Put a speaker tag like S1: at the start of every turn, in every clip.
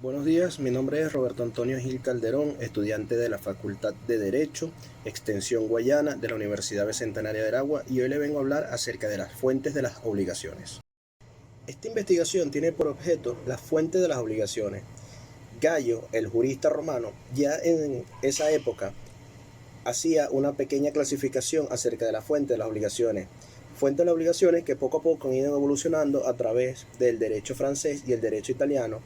S1: Buenos días, mi nombre es Roberto Antonio Gil Calderón, estudiante de la Facultad de Derecho, Extensión Guayana de la Universidad Bicentenaria de Aragua, y hoy le vengo a hablar acerca de las fuentes de las obligaciones. Esta investigación tiene por objeto las fuentes de las obligaciones. Gallo, el jurista romano, ya en esa época hacía una pequeña clasificación acerca de la fuente de las obligaciones. Fuentes de las obligaciones que poco a poco han ido evolucionando a través del derecho francés y el derecho italiano,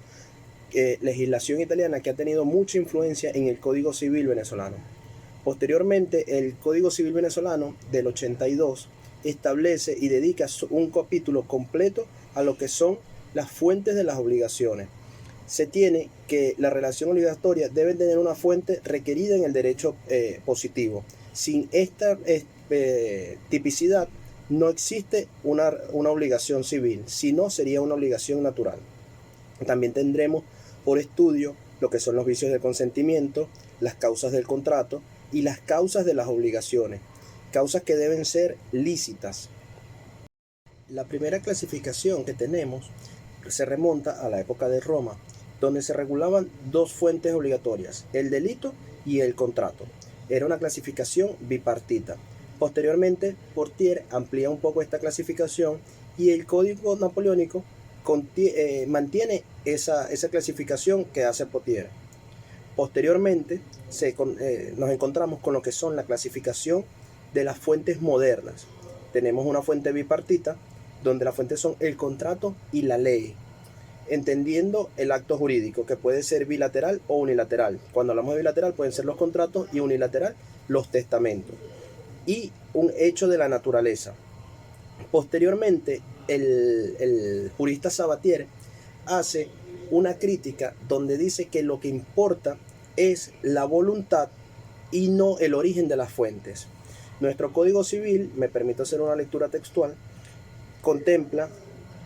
S1: legislación italiana que ha tenido mucha influencia en el Código Civil venezolano. Posteriormente, el Código Civil venezolano del 82 establece y dedica un capítulo completo a lo que son las fuentes de las obligaciones. Se tiene que la relación obligatoria debe tener una fuente requerida en el derecho positivo. Sin esta tipicidad no existe una obligación civil, sino sería una obligación natural. También tendremos por estudio lo que son los vicios de consentimiento, las causas del contrato y las causas de las obligaciones, causas que deben ser lícitas. La primera clasificación que tenemos se remonta a la época de Roma, donde se regulaban dos fuentes obligatorias, el delito y el contrato. Era una clasificación bipartita. Posteriormente, Portier amplía un poco esta clasificación y el Código Napoleónico mantiene esa clasificación que hace Portier. Posteriormente nos encontramos con lo que son la clasificación de las fuentes modernas. Tenemos una fuente bipartita donde las fuentes son el contrato y la ley, entendiendo el acto jurídico que puede ser bilateral o unilateral. Cuando hablamos de bilateral pueden ser los contratos y unilateral los testamentos y un hecho de la naturaleza. Posteriormente, el jurista Sabatier hace una crítica donde dice que lo que importa es la voluntad y no el origen de las fuentes. Nuestro Código Civil, me permito hacer una lectura textual, contempla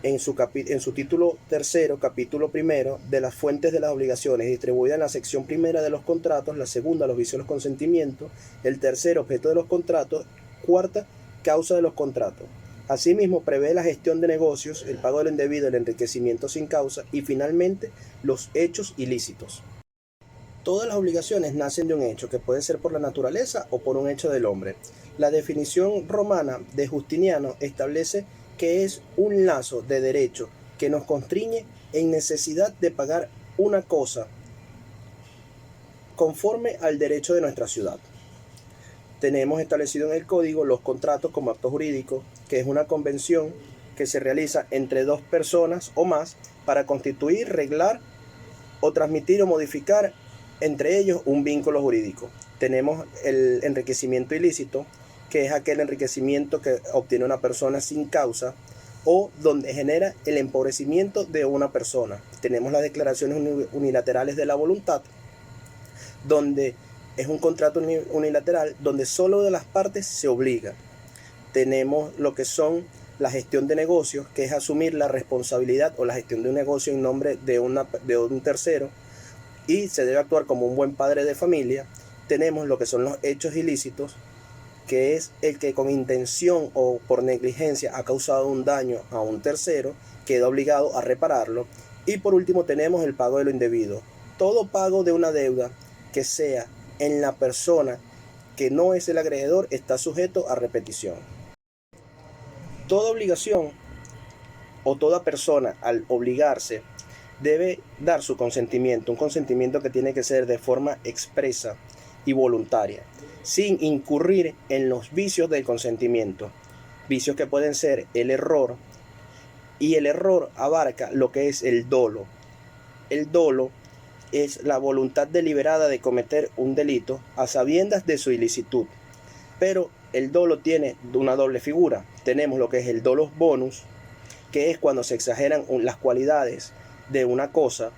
S1: en su título tercero, capítulo primero, de las fuentes de las obligaciones, distribuida en la sección primera de los contratos, la segunda, los vicios de los consentimientos, el tercero, objeto de los contratos, cuarta, causa de los contratos. Asimismo, prevé la gestión de negocios, el pago de lo indebido, el enriquecimiento sin causa y finalmente los hechos ilícitos. Todas las obligaciones nacen de un hecho que puede ser por la naturaleza o por un hecho del hombre. La definición romana de Justiniano establece que es un lazo de derecho que nos constriñe en necesidad de pagar una cosa conforme al derecho de nuestra ciudad. Tenemos establecido en el código los contratos como acto jurídico, que es una convención que se realiza entre dos personas o más para constituir, reglar o transmitir o modificar entre ellos un vínculo jurídico. Tenemos el enriquecimiento ilícito, que es aquel enriquecimiento que obtiene una persona sin causa o donde genera el empobrecimiento de una persona. Tenemos las declaraciones unilaterales de la voluntad, donde es un contrato unilateral donde solo de las partes se obliga. Tenemos lo que son la gestión de negocios, que es asumir la responsabilidad o la gestión de un negocio en nombre de un tercero y se debe actuar como un buen padre de familia. Tenemos lo que son los hechos ilícitos, que es el que con intención o por negligencia ha causado un daño a un tercero, queda obligado a repararlo. Y por último tenemos el pago de lo indebido. Todo pago de una deuda que sea en la persona que no es el acreedor está sujeto a repetición. Toda obligación o toda persona al obligarse debe dar su consentimiento, un consentimiento que tiene que ser de forma expresa y voluntaria, sin incurrir en los vicios del consentimiento, vicios que pueden ser el error, y el error abarca lo que es el dolo. El dolo es la voluntad deliberada de cometer un delito a sabiendas de su ilicitud. Pero el dolo tiene una doble figura. Tenemos lo que es el dolus bonus, que es cuando se exageran las cualidades de una cosa.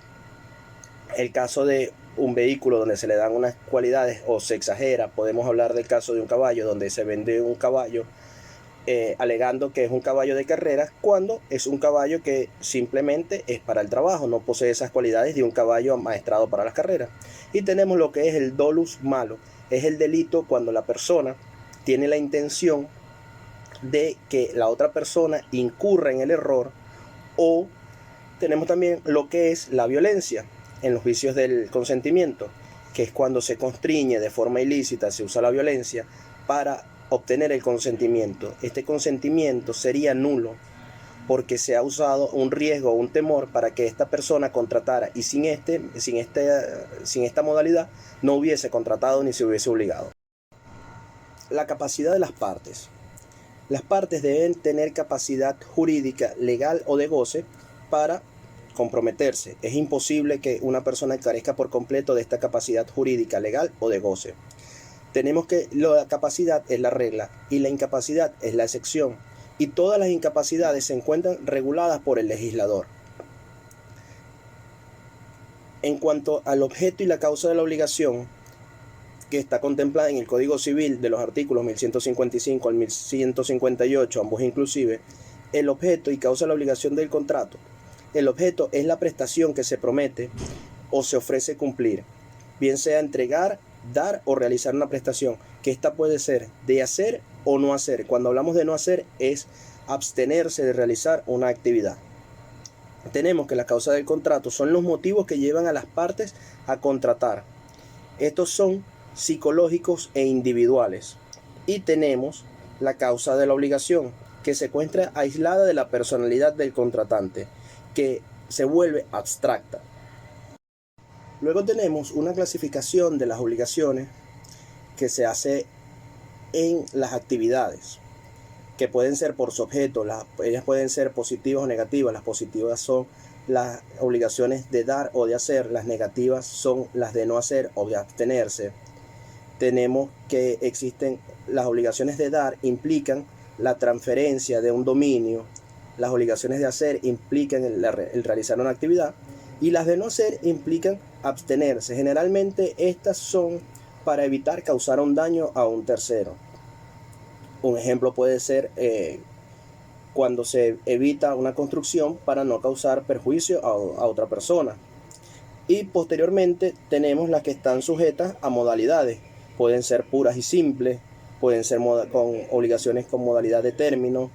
S1: El caso de un vehículo donde se le dan unas cualidades o se exagera. Podemos hablar del caso de un caballo donde se vende un caballo alegando que es un caballo de carreras cuando es un caballo que simplemente es para el trabajo, no posee esas cualidades de un caballo amaestrado para las carreras. Y tenemos lo que es el dolus malo, es el delito cuando la persona tiene la intención de que la otra persona incurra en el error, o tenemos también lo que es la violencia. en los vicios del consentimiento, que es cuando se constriñe de forma ilícita, se usa la violencia para obtener el consentimiento. Este consentimiento sería nulo porque se ha usado un riesgo o un temor para que esta persona contratara, y sin esta modalidad no hubiese contratado ni se hubiese obligado. La capacidad de las partes. Las partes deben tener capacidad jurídica, legal o de goce para comprometerse. Es imposible que una persona carezca por completo de esta capacidad jurídica, legal o de goce. Tenemos que la capacidad es la regla y la incapacidad es la excepción. Y todas las incapacidades se encuentran reguladas por el legislador. En cuanto al objeto y la causa de la obligación, que está contemplada en el Código Civil de los artículos 1155 al 1158, ambos inclusive, el objeto y causa de la obligación del contrato. El objeto es la prestación que se promete o se ofrece cumplir, bien sea entregar, dar o realizar una prestación, que esta puede ser de hacer o no hacer. Cuando hablamos de no hacer es abstenerse de realizar una actividad. Tenemos que la causa del contrato son los motivos que llevan a las partes a contratar. Estos son psicológicos e individuales. Y tenemos la causa de la obligación, que se encuentra aislada de la personalidad del contratante, que se vuelve abstracta. Luego tenemos una clasificación de las obligaciones que se hace en las actividades, que pueden ser por su objeto. Ellas pueden ser positivas o negativas. Las positivas son las obligaciones de dar o de hacer, las negativas son las de no hacer o de abstenerse. Tenemos que existen las obligaciones de dar, implican la transferencia de un dominio. Las obligaciones de hacer implican el realizar una actividad, y las de no hacer implican abstenerse. Generalmente estas son para evitar causar un daño a un tercero. Un ejemplo puede ser cuando se evita una construcción para no causar perjuicio a otra persona. Y posteriormente tenemos las que están sujetas a modalidades. Pueden ser puras y simples, pueden ser con obligaciones con modalidad de término,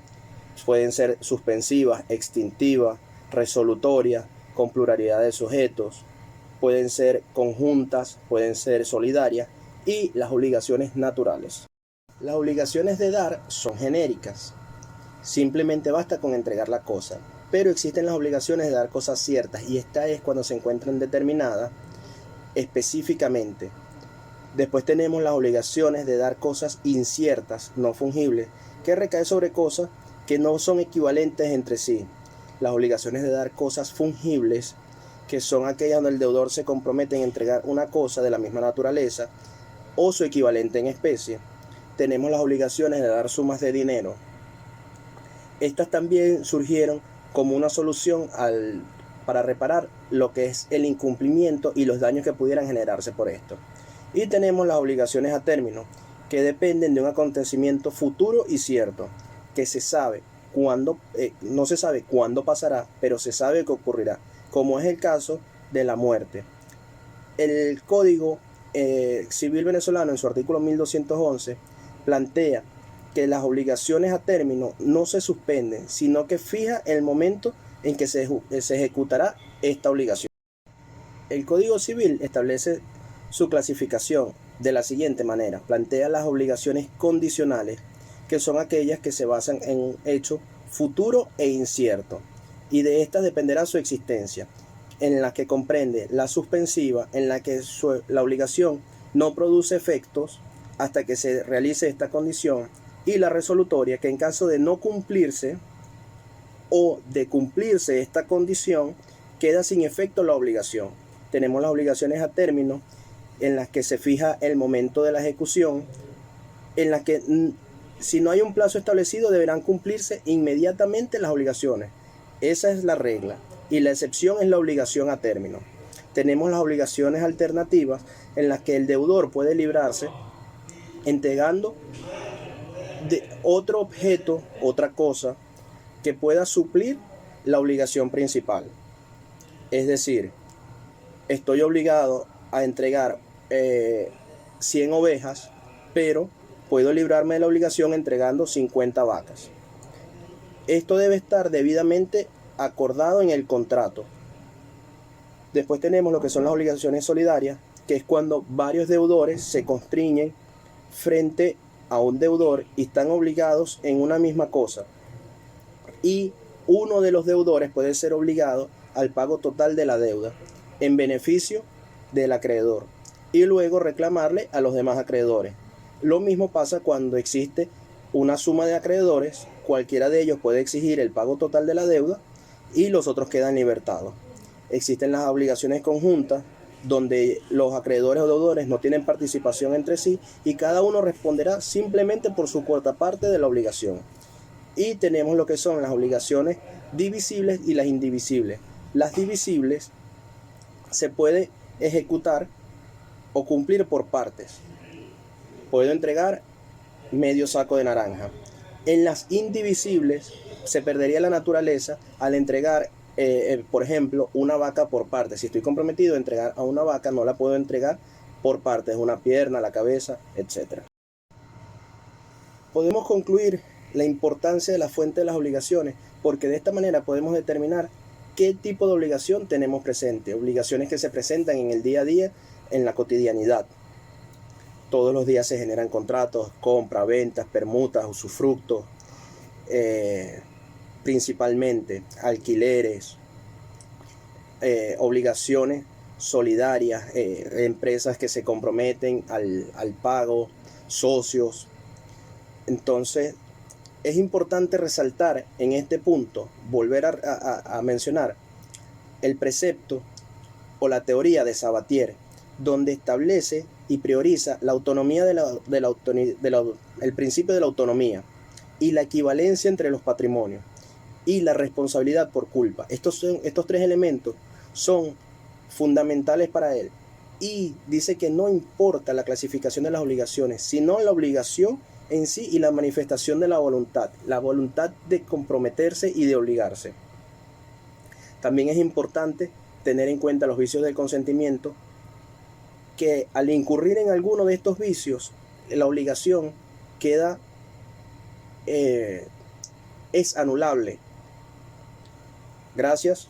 S1: pueden ser suspensivas, extintivas, resolutorias, con pluralidad de sujetos, pueden ser conjuntas, pueden ser solidarias, y las obligaciones naturales. Las obligaciones de dar son genéricas, simplemente basta con entregar la cosa, pero existen las obligaciones de dar cosas ciertas, y esta es cuando se encuentran determinadas específicamente. Después tenemos las obligaciones de dar cosas inciertas, no fungibles, que recaen sobre cosas que no son equivalentes entre sí. Las obligaciones de dar cosas fungibles, que son aquellas donde el deudor se compromete en entregar una cosa de la misma naturaleza o su equivalente en especie. Tenemos las obligaciones de dar sumas de dinero. Estas también surgieron como una solución para reparar lo que es el incumplimiento y los daños que pudieran generarse por esto. Y tenemos las obligaciones a término, que dependen de un acontecimiento futuro y cierto, que se sabe cuándo, no se sabe cuándo pasará, pero se sabe que ocurrirá, como es el caso de la muerte. El Código Civil venezolano, en su artículo 1211, plantea que las obligaciones a término no se suspenden, sino que fija el momento en que se ejecutará esta obligación. El Código Civil establece su clasificación de la siguiente manera. Plantea las obligaciones condicionales, que son aquellas que se basan en un hecho futuro e incierto, y de estas dependerá su existencia, en la que comprende la suspensiva, en la que la obligación no produce efectos hasta que se realice esta condición, y la resolutoria, que en caso de no cumplirse o de cumplirse esta condición, queda sin efecto la obligación. Tenemos las obligaciones a término, en las que se fija el momento de la ejecución, en las que si no hay un plazo establecido deberán cumplirse inmediatamente las obligaciones. Esa es la regla, y la excepción es la obligación a término. Tenemos las obligaciones alternativas, en las que el deudor puede librarse entregando de otro objeto, otra cosa, que pueda suplir la obligación principal. Es decir, estoy obligado a entregar 100 ovejas, pero puedo librarme de la obligación entregando 50 vacas. Esto debe estar debidamente acordado en el contrato. Después tenemos lo que son las obligaciones solidarias, que es cuando varios deudores se constriñen frente a un deudor y están obligados en una misma cosa. Y uno de los deudores puede ser obligado al pago total de la deuda en beneficio del acreedor y luego reclamarle a los demás acreedores. Lo mismo pasa cuando existe una suma de acreedores, cualquiera de ellos puede exigir el pago total de la deuda y los otros quedan libertados. Existen las obligaciones conjuntas, donde los acreedores o deudores no tienen participación entre sí y cada uno responderá simplemente por su cuota parte de la obligación. Y tenemos lo que son las obligaciones divisibles y las indivisibles. Las divisibles se puede ejecutar o cumplir por partes. Puedo entregar medio saco de naranja. En las indivisibles se perdería la naturaleza al entregar, por ejemplo, una vaca por partes. Si estoy comprometido a entregar a una vaca, no la puedo entregar por partes, una pierna, la cabeza, etc. Podemos concluir la importancia de la fuente de las obligaciones, porque de esta manera podemos determinar qué tipo de obligación tenemos presente. Obligaciones que se presentan en el día a día, en la cotidianidad. Todos los días se generan contratos, compra, ventas, permutas, usufructos, principalmente alquileres, obligaciones solidarias, empresas que se comprometen al pago, socios. Entonces, es importante resaltar en este punto, volver a mencionar el precepto o la teoría de Sabatier, donde establece y prioriza la autonomía el principio de la autonomía y la equivalencia entre los patrimonios y la responsabilidad por culpa. Estos tres elementos son fundamentales para él, y dice que no importa la clasificación de las obligaciones, sino la obligación en sí y la manifestación de la voluntad de comprometerse y de obligarse. También es importante tener en cuenta los vicios del consentimiento, que al incurrir en alguno de estos vicios, la obligación queda es anulable. Gracias.